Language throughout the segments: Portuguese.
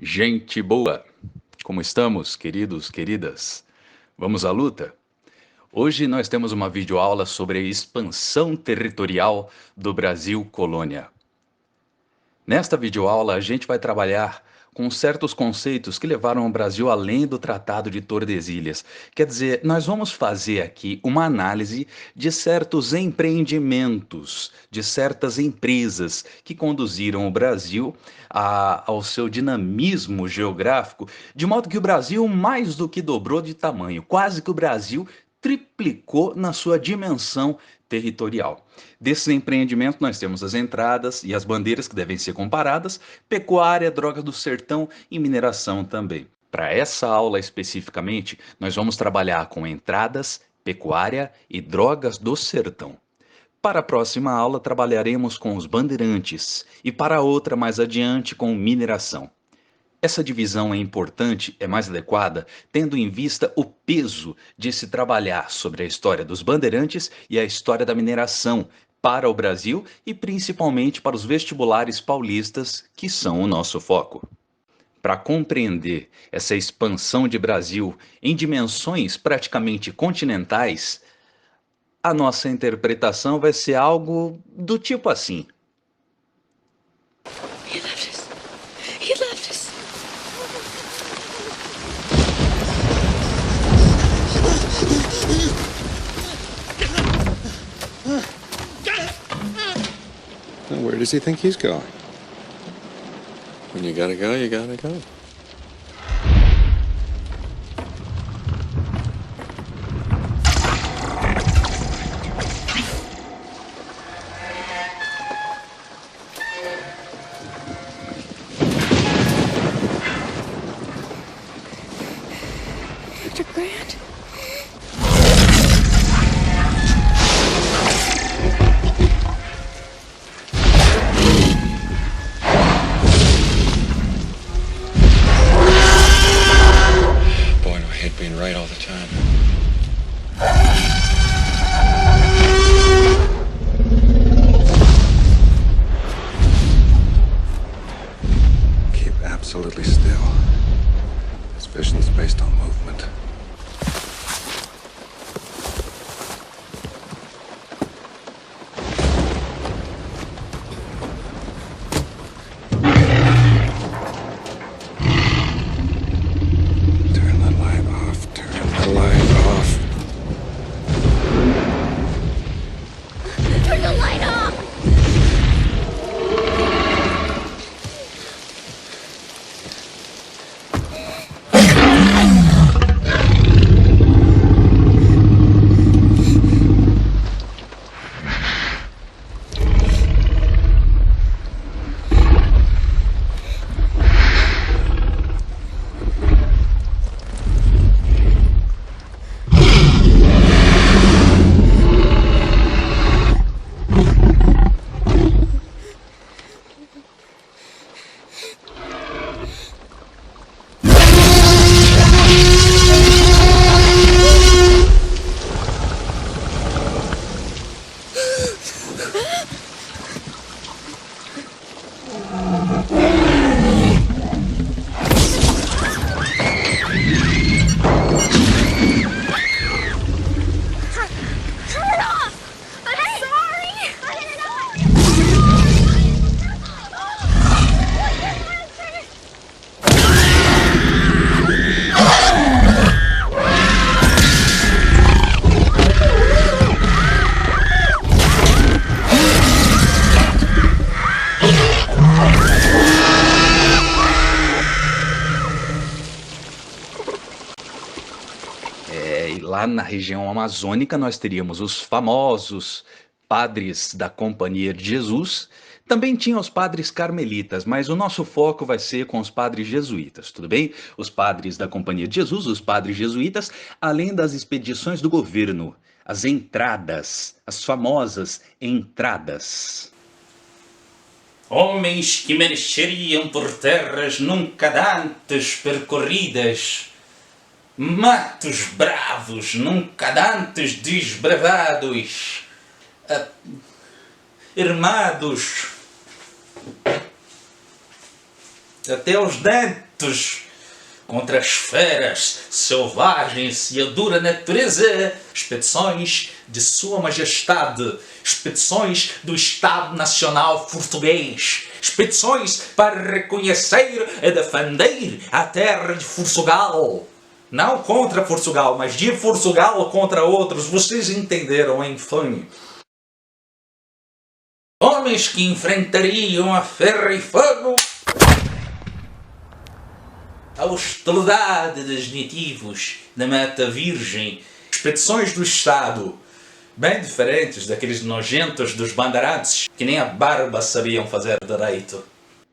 Gente boa, como estamos, queridos, queridas? Vamos à luta? Hoje nós temos uma videoaula sobre a expansão territorial do Brasil colônia. Nesta videoaula, a gente vai trabalhar com certos conceitos que levaram o Brasil além do Tratado de Tordesilhas. Quer dizer, nós vamos fazer aqui uma análise de certos empreendimentos, de certas empresas que conduziram o Brasil ao seu dinamismo geográfico, de modo que o Brasil mais do que dobrou de tamanho, quase que o Brasil triplicou na sua dimensão territorial. Desses empreendimentos nós temos as entradas e as bandeiras que devem ser comparadas, pecuária, drogas do sertão e mineração também. Para essa aula especificamente, nós vamos trabalhar com entradas, pecuária e drogas do sertão. Para a próxima aula trabalharemos com os bandeirantes e para a outra mais adiante com mineração. Essa divisão é importante, é mais adequada, tendo em vista o peso de se trabalhar sobre a história dos bandeirantes e a história da mineração para o Brasil e principalmente para os vestibulares paulistas, que são o nosso foco. Para compreender essa expansão de Brasil em dimensões praticamente continentais, a nossa interpretação vai ser algo do tipo assim. He left us. He left us. Now, where does he think he's going? When you gotta go, you gotta go. Dr. Grant? Boy, do I hate being right all the time. Keep absolutely still. This vision's based on movement. Turn the light off. Turn the light off. Turn the light off! Turn it off! I'm sorry! E lá na região amazônica nós teríamos os famosos padres da Companhia de Jesus. Também tinha os padres carmelitas, mas o nosso foco vai ser com os padres jesuítas, tudo bem? Os padres da Companhia de Jesus, os padres jesuítas, além das expedições do governo, as entradas, as famosas entradas. Homens que mereciam por terras nunca dantes percorridas, matos bravos nunca dantes desbravados, armados até os dentes lutos contra as feras selvagens e a dura natureza, expedições de Sua Majestade, expedições do Estado Nacional Português, expedições para reconhecer e defender a terra de Portugal. Não contra Portugal, mas de Portugal contra outros. Vocês entenderam, enfim. Homens que enfrentariam a ferro e fogo a hostilidade dos nativos da Mata Virgem. Expedições do Estado, bem diferentes daqueles nojentos dos bandeirantes que nem a barba sabiam fazer direito.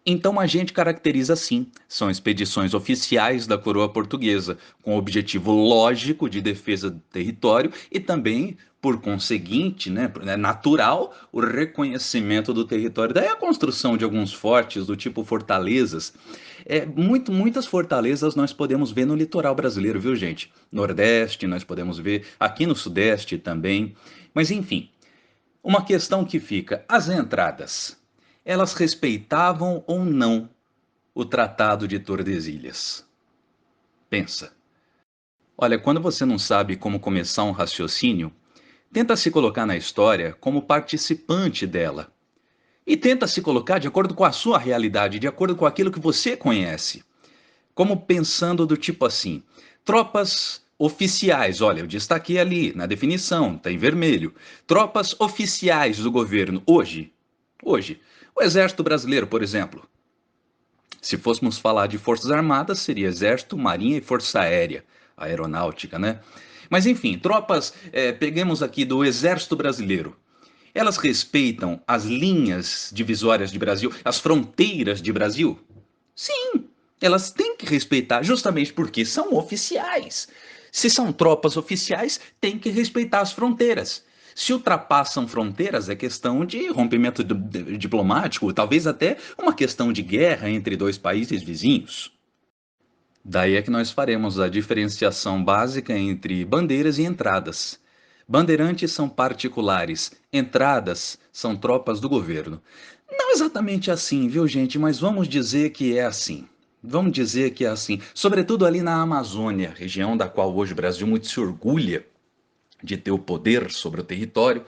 Então a gente caracteriza assim, são expedições oficiais da coroa portuguesa, com o objetivo lógico de defesa do território e também, por conseguinte, natural, o reconhecimento do território. Daí a construção de alguns fortes do tipo fortalezas. Muitas fortalezas nós podemos ver no litoral brasileiro, viu, gente? Nordeste nós podemos ver, aqui no Sudeste também. Mas enfim, uma questão que fica, as entradas, elas respeitavam ou não o Tratado de Tordesilhas? Pensa. Olha, quando você não sabe como começar um raciocínio, tenta se colocar na história como participante dela. E tenta se colocar de acordo com a sua realidade, de acordo com aquilo que você conhece. Como pensando do tipo assim, tropas oficiais, olha, eu destaquei ali na definição, está em vermelho. Tropas oficiais do governo hoje. O Exército Brasileiro, por exemplo. Se fôssemos falar de Forças Armadas, seria Exército, Marinha e Força Aérea, Aeronáutica, né? Mas enfim, tropas, peguemos aqui do Exército Brasileiro. Elas respeitam as linhas divisórias de Brasil, as fronteiras de Brasil? Sim, elas têm que respeitar, justamente porque são oficiais. Se são tropas oficiais, têm que respeitar as fronteiras. Se ultrapassam fronteiras, é questão de rompimento diplomático, talvez até uma questão de guerra entre dois países vizinhos. Daí é que nós faremos a diferenciação básica entre bandeiras e entradas. Bandeirantes são particulares, entradas são tropas do governo. Não exatamente assim, viu, gente? Mas vamos dizer que é assim. Vamos dizer que é assim. Sobretudo ali na Amazônia, região da qual hoje o Brasil muito se orgulha de ter o poder sobre o território,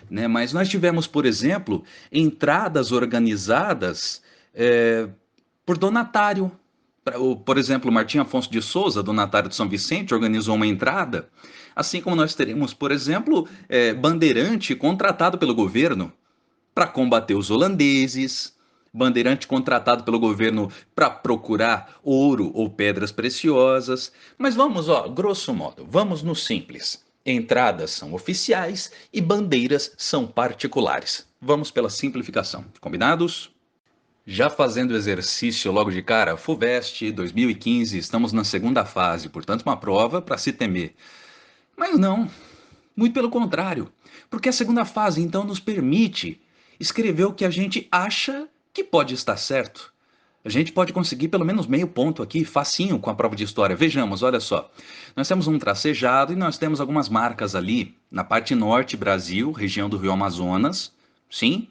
né? Mas nós tivemos, por exemplo, entradas organizadas por donatário. Por exemplo, Martim Afonso de Souza, donatário de São Vicente, organizou uma entrada, assim como nós teremos, por exemplo, bandeirante contratado pelo governo para combater os holandeses, bandeirante contratado pelo governo para procurar ouro ou pedras preciosas. Mas vamos, grosso modo, vamos no simples. Entradas são oficiais e bandeiras são particulares. Vamos pela simplificação. Combinados? Já fazendo exercício logo de cara, FUVEST 2015, estamos na segunda fase, portanto uma prova para se temer. Mas não, muito pelo contrário, porque a segunda fase então nos permite escrever o que a gente acha que pode estar certo. A gente pode conseguir pelo menos meio ponto aqui, facinho, com a prova de história. Vejamos, olha só. Nós temos um tracejado e nós temos algumas marcas ali. Na parte norte, Brasil, região do Rio Amazonas. Sim,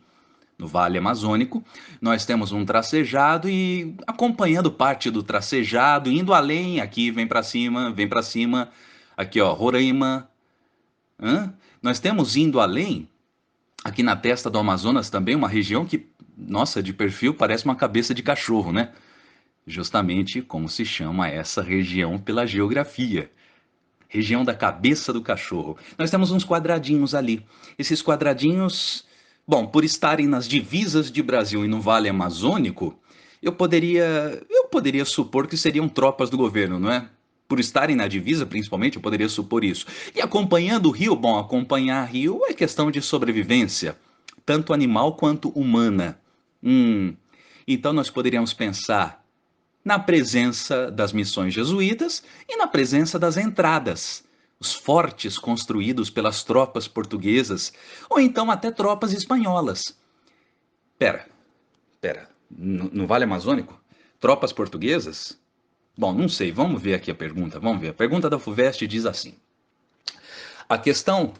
no Vale Amazônico. Nós temos um tracejado e acompanhando parte do tracejado, indo além, aqui vem para cima. Aqui, ó, Roraima. Nós temos indo além, aqui na testa do Amazonas também, uma região que, nossa, de perfil parece uma cabeça de cachorro, né? Justamente como se chama essa região pela geografia. Região da cabeça do cachorro. Nós temos uns quadradinhos ali. Esses quadradinhos, bom, por estarem nas divisas de Brasil e no Vale Amazônico, eu poderia supor que seriam tropas do governo, não é? Por estarem na divisa, principalmente, eu poderia supor isso. E acompanhando o rio, bom, acompanhar rio é questão de sobrevivência, tanto animal quanto humana. Então nós poderíamos pensar na presença das missões jesuítas e na presença das entradas, os fortes construídos pelas tropas portuguesas, ou então até tropas espanholas. Pera, no Vale Amazônico? Tropas portuguesas? Bom, não sei, vamos ver aqui a pergunta, vamos ver. A pergunta da FUVEST diz assim: a questão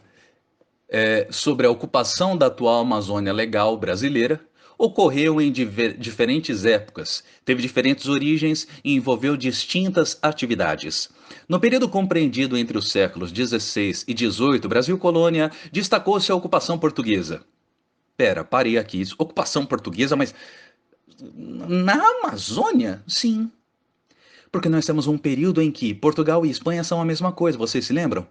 é sobre a ocupação da atual Amazônia Legal brasileira ocorreu em diferentes épocas, teve diferentes origens e envolveu distintas atividades. No período compreendido entre os séculos XVI e XVIII, Brasil Colônia, destacou-se a ocupação portuguesa. Pera, parei aqui. Ocupação portuguesa, mas na Amazônia? Sim. Porque nós temos um período em que Portugal e Espanha são a mesma coisa, vocês se lembram?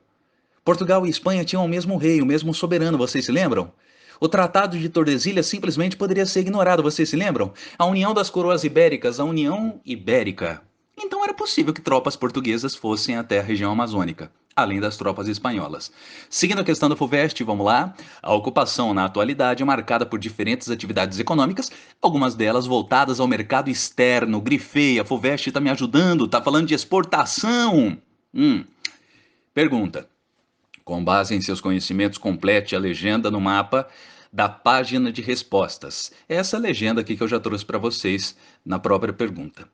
Portugal e Espanha tinham o mesmo rei, o mesmo soberano, vocês se lembram? O Tratado de Tordesilhas simplesmente poderia ser ignorado, vocês se lembram? A União das Coroas Ibéricas, a União Ibérica. Então era possível que tropas portuguesas fossem até a região amazônica, além das tropas espanholas. Seguindo a questão da FUVEST, vamos lá. A ocupação na atualidade é marcada por diferentes atividades econômicas, algumas delas voltadas ao mercado externo. Grifei, a FUVEST está me ajudando, está falando de exportação. Pergunta. Com base em seus conhecimentos, complete a legenda no mapa da página de respostas. É essa legenda aqui que eu já trouxe para vocês na própria pergunta.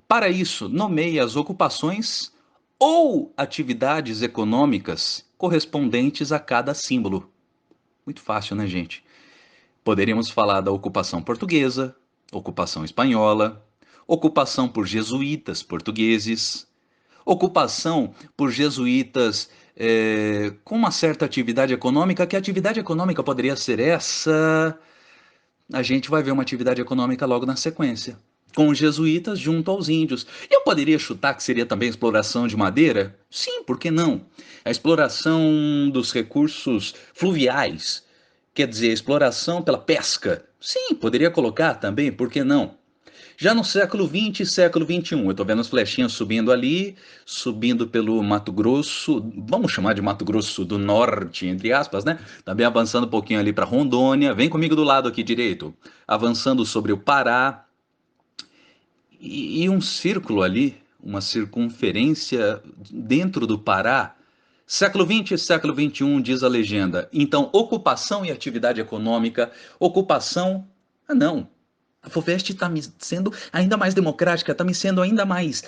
Para isso, nomeie as ocupações ou atividades econômicas correspondentes a cada símbolo. Muito fácil, né, gente? Poderíamos falar da ocupação portuguesa, ocupação espanhola, ocupação por jesuítas portugueses, ocupação por jesuítas com uma certa atividade econômica. Que atividade econômica poderia ser essa? A gente vai ver uma atividade econômica logo na sequência. Com os jesuítas junto aos índios. Eu poderia chutar que seria também exploração de madeira? Sim, por que não? A exploração dos recursos fluviais, quer dizer, exploração pela pesca. Sim, poderia colocar também, por que não? Já no século XX e século XXI, eu estou vendo as flechinhas subindo ali, subindo pelo Mato Grosso, vamos chamar de Mato Grosso do Norte, entre aspas, né? Também avançando um pouquinho ali para Rondônia, vem comigo do lado aqui direito, avançando sobre o Pará, e um círculo ali, uma circunferência dentro do Pará. Século XX e século XXI, diz a legenda. Então, ocupação e atividade econômica, ocupação... não. A FUVEST está me sendo ainda mais democrática, está me sendo ainda mais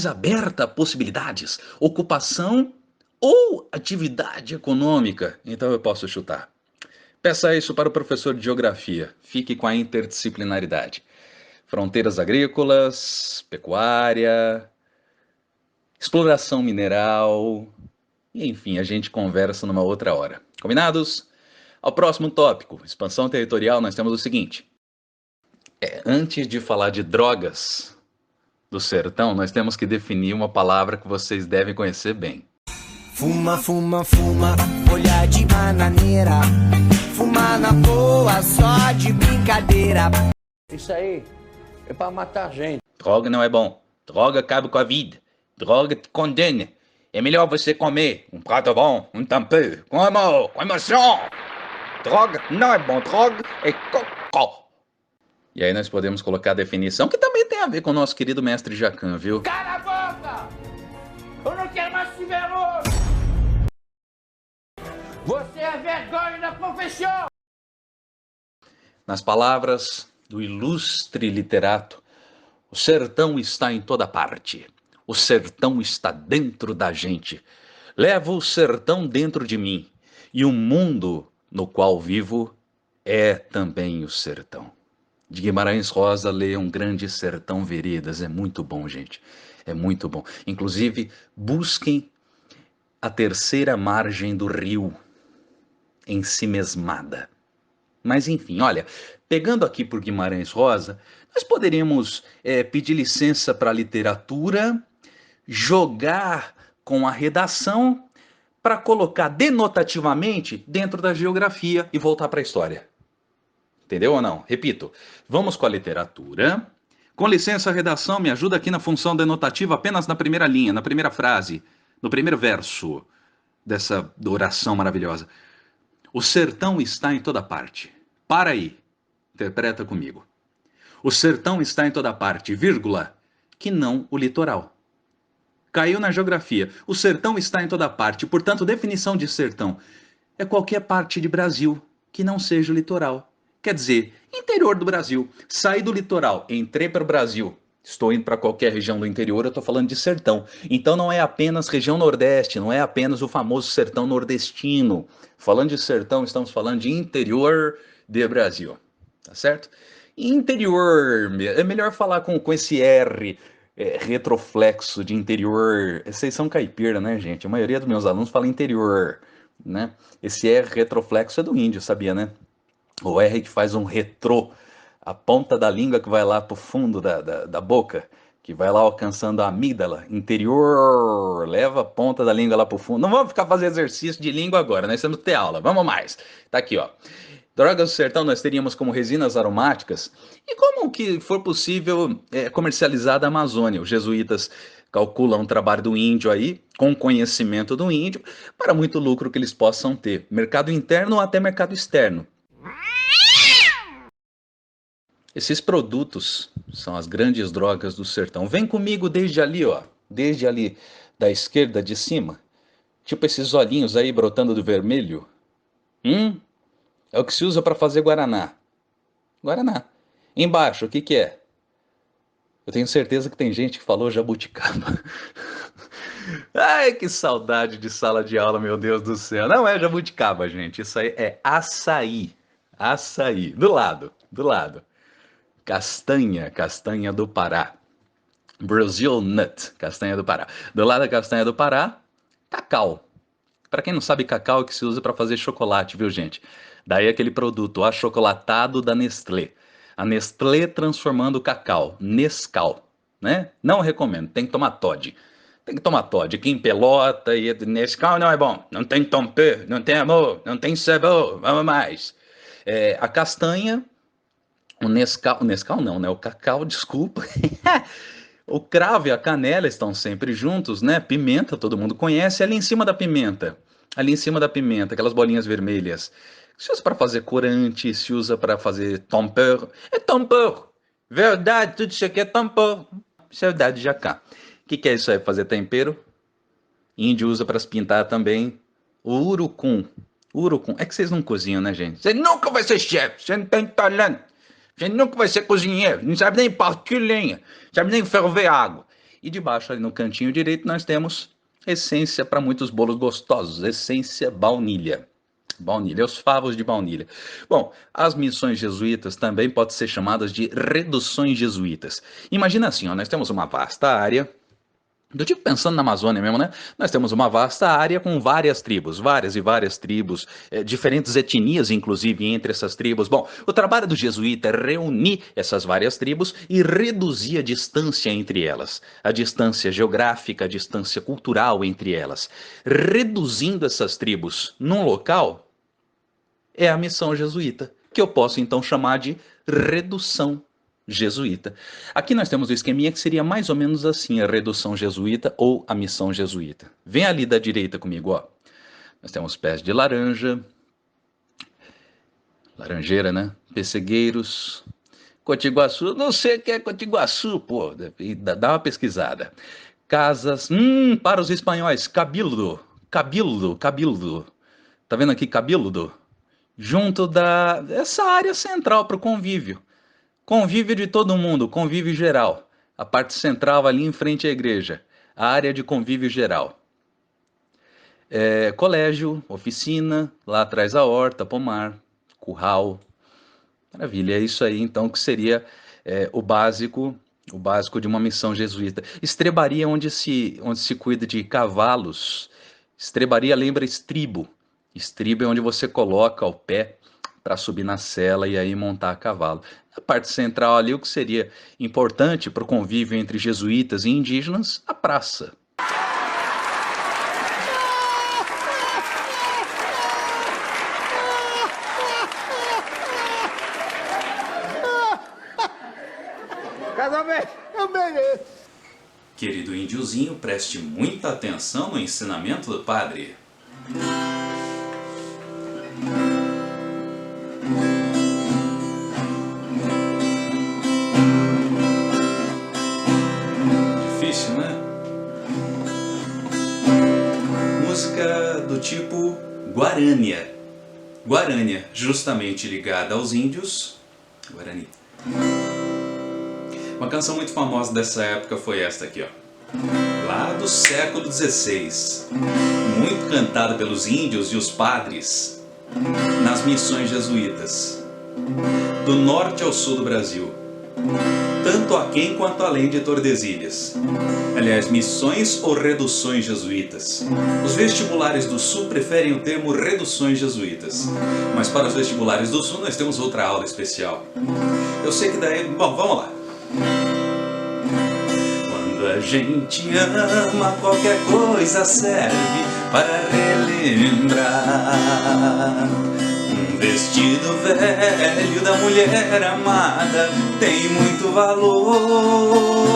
aberta a possibilidades. Ocupação ou atividade econômica. Então eu posso chutar. Peça isso para o professor de geografia. Fique com a interdisciplinaridade. Fronteiras agrícolas, pecuária, exploração mineral, e enfim, a gente conversa numa outra hora. Combinados? Ao próximo tópico, expansão territorial, nós temos o seguinte. Antes de falar de drogas do sertão, nós temos que definir uma palavra que vocês devem conhecer bem. Fuma, fuma, fuma, folha de bananeira. Fuma na boa, só de brincadeira. Isso aí é pra matar gente. Droga não é bom. Droga acaba com a vida. Droga te condena. É melhor você comer um prato bom, um tampão, com amor, com emoção. Droga não é bom. Droga é cocô. E aí nós podemos colocar a definição, que também tem a ver com o nosso querido mestre Jacan, viu? Cala a boca! Eu não quero mais te ver hoje! Você é vergonha da profissão! Nas palavras do ilustre literato, o sertão está em toda parte. O sertão está dentro da gente. Levo o sertão dentro de mim. E o mundo no qual vivo é também o sertão. De Guimarães Rosa, leiam Grande Sertão Veredas. É muito bom, gente. É muito bom. Inclusive, busquem a terceira margem do rio, ensimesmada. Mas enfim, olha, pegando aqui por Guimarães Rosa, nós poderíamos pedir licença para a literatura, jogar com a redação para colocar denotativamente dentro da geografia e voltar para a história. Entendeu ou não? Repito, vamos com a literatura. Com licença, redação, me ajuda aqui na função denotativa apenas na primeira linha, na primeira frase, no primeiro verso dessa oração maravilhosa. O sertão está em toda parte. Para aí, interpreta comigo. O sertão está em toda parte, vírgula, que não o litoral. Caiu na geografia. O sertão está em toda parte, portanto, definição de sertão é qualquer parte de Brasil que não seja o litoral. Quer dizer, interior do Brasil. Saí do litoral, entrei para o Brasil. Estou indo para qualquer região do interior, eu estou falando de sertão. Então não é apenas região nordeste, não é apenas o famoso sertão nordestino. Falando de sertão, estamos falando de interior do Brasil. tá certo? Interior, é melhor falar com esse R retroflexo de interior. Vocês são caipira, né, gente? A maioria dos meus alunos fala interior, né? Esse R retroflexo é do índio, sabia, né? O R que faz um retrô, a ponta da língua que vai lá pro fundo da boca, que vai lá alcançando a amígdala, interior, leva a ponta da língua lá pro fundo. Não vamos ficar fazendo exercício de língua agora, nós temos que ter aula, vamos mais. Tá aqui, ó. Drogas do sertão nós teríamos como resinas aromáticas e como que for possível comercializar da Amazônia. Os jesuítas calculam o trabalho do índio aí, com conhecimento do índio, para muito lucro que eles possam ter. Mercado interno ou até mercado externo. Esses produtos são as grandes drogas do sertão. Vem comigo desde ali, ó. Desde ali da esquerda de cima. Tipo esses olhinhos aí brotando do vermelho. É o que se usa para fazer guaraná. Guaraná. Embaixo, o que que é? Eu tenho certeza que tem gente que falou jabuticaba. Ai, que saudade de sala de aula, meu Deus do céu. Não é jabuticaba, gente. Isso aí é açaí. Açaí. Do lado. Castanha do Pará. Brazil Nut, castanha do Pará. Do lado da castanha do Pará, cacau. Para quem não sabe, cacau é o que se usa para fazer chocolate, viu, gente? Daí aquele produto achocolatado da Nestlé. A Nestlé transformando o cacau. Nescau, né? Não recomendo, tem que tomar Toddy. Tem que tomar Toddy. Quem pelota e Nescau não é bom. Não tem tempero, não tem amor, não tem sabor. Vamos mais. A castanha, o Nescau não, né? O cacau, desculpa. O cravo e a canela estão sempre juntos, né? Pimenta, todo mundo conhece. Ali em cima da pimenta, aquelas bolinhas vermelhas. Se usa para fazer corante, se usa para fazer tempero. É tempero. Verdade, tudo isso aqui é tempero. Isso é verdade de Jacá. O que é isso aí, fazer tempero? Índio usa para pintar também. O urucum. Urucum. É que vocês não cozinham, né, gente? Você nunca vai ser chefe. Você não tem talento. Você nunca vai ser cozinheiro. Não sabe nem partir lenha. Não sabe nem ferver água. E debaixo, ali no cantinho direito, nós temos essência para muitos bolos gostosos. Essência baunilha. Baunilha, os favos de baunilha. Bom, as missões jesuítas também podem ser chamadas de reduções jesuítas. Imagina assim, ó, nós temos uma vasta área, do tipo pensando na Amazônia mesmo, né? Nós temos uma vasta área com várias tribos, várias tribos, diferentes etnias, inclusive, entre essas tribos. Bom, o trabalho do jesuíta é reunir essas várias tribos e reduzir a distância entre elas. A distância geográfica, a distância cultural entre elas. Reduzindo essas tribos num local, é a missão jesuíta, que eu posso então chamar de redução jesuíta. Aqui nós temos o esqueminha que seria mais ou menos assim, a redução jesuíta ou a missão jesuíta. Vem ali da direita comigo, ó. Nós temos pés de laranja, laranjeira, né? Pessegueiros, Cotiguaçu, não sei o que é Cotiguaçu, pô, dá uma pesquisada. Casas, para os espanhóis, cabildo. Tá vendo aqui cabildo? Junto essa área central para o convívio. Convívio de todo mundo, convívio geral. A parte central ali em frente à igreja. A área de convívio geral. Colégio, oficina, lá atrás a horta, pomar, curral. Maravilha, é isso aí então que seria o básico de uma missão jesuíta. Estrebaria onde se cuida de cavalos. Estrebaria lembra estribo. Estribo é onde você coloca o pé para subir na sela e aí montar a cavalo. A parte central ali, o que seria importante para o convívio entre jesuítas e indígenas, a praça. Casamento, eu mereço. Querido índiozinho, preste muita atenção no ensinamento do padre. Difícil, né? Música do tipo Guarânia. Guarânia, justamente ligada aos índios. Guarani. Uma canção muito famosa dessa época foi esta aqui, ó. Lá do século XVI. Muito cantada pelos índios e os padres nas missões jesuítas. do norte ao sul do Brasil, tanto aquém quanto além de Tordesilhas. Aliás, missões ou reduções jesuítas. Os vestibulares do sul preferem o termo reduções jesuítas, mas para os vestibulares do sul nós temos outra aula especial. Eu sei que daí... Bom, vamos lá. Quando a gente ama, qualquer coisa serve para relembrar. Um vestido velho da mulher amada tem muito valor.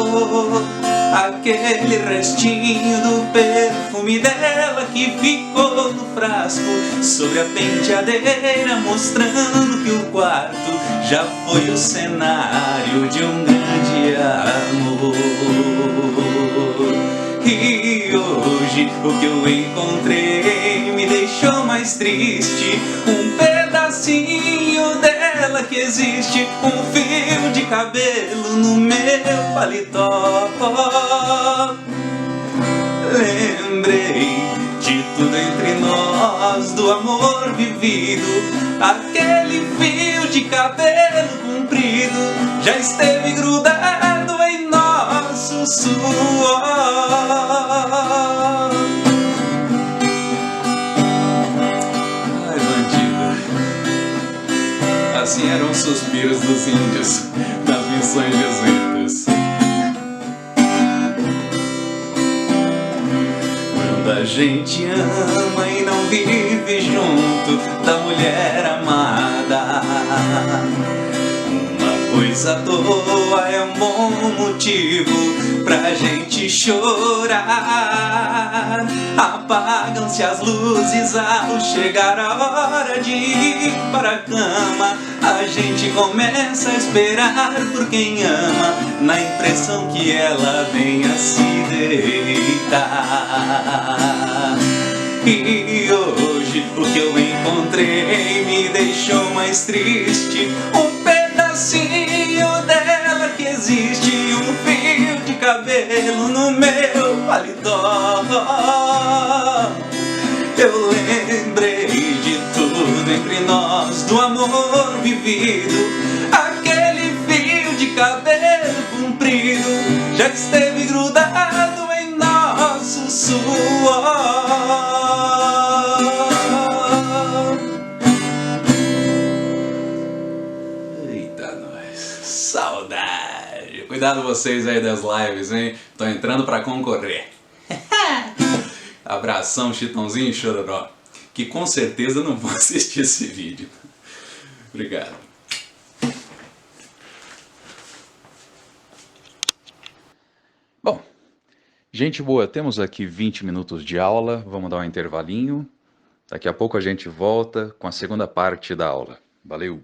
Aquele restinho do perfume dela que ficou no frasco sobre a penteadeira, mostrando que o quarto já foi o cenário de um grande amor. E hoje o que eu encontrei me deixou mais triste. Um pedacinho dela que existe, um fio de cabelo no meu paletó. Lembrei de tudo entre nós, do amor vivido. Aquele fio de cabelo comprido já esteve grudado em nosso suor. Ai, bandido. Assim eram os suspiros dos índios nas missões jesuítas. Quando a gente ama e não vive junto da mulher amada, uma coisa à toa é um bom motivo pra gente chorar. Apagam-se as luzes ao chegar a hora de ir para a cama. A gente começa a esperar por quem ama, na impressão que ela venha se deitar. E hoje o que eu encontrei me deixou mais triste. Um pedacinho dela que existe, um fio de cabelo no meu paletó. Eu lembrei de tudo entre nós, do amor vivido. Aquele fio de cabelo comprido já esteve grudado em nosso suor. Eita, nós, saudade. Cuidado vocês aí das lives, hein? Tô entrando pra concorrer. Abração, Chitãozinho e Chororó, que com certeza não vão assistir esse vídeo. Obrigado. Bom, gente boa, temos aqui 20 minutos de aula, vamos dar um intervalinho. Daqui a pouco a gente volta com a segunda parte da aula. Valeu!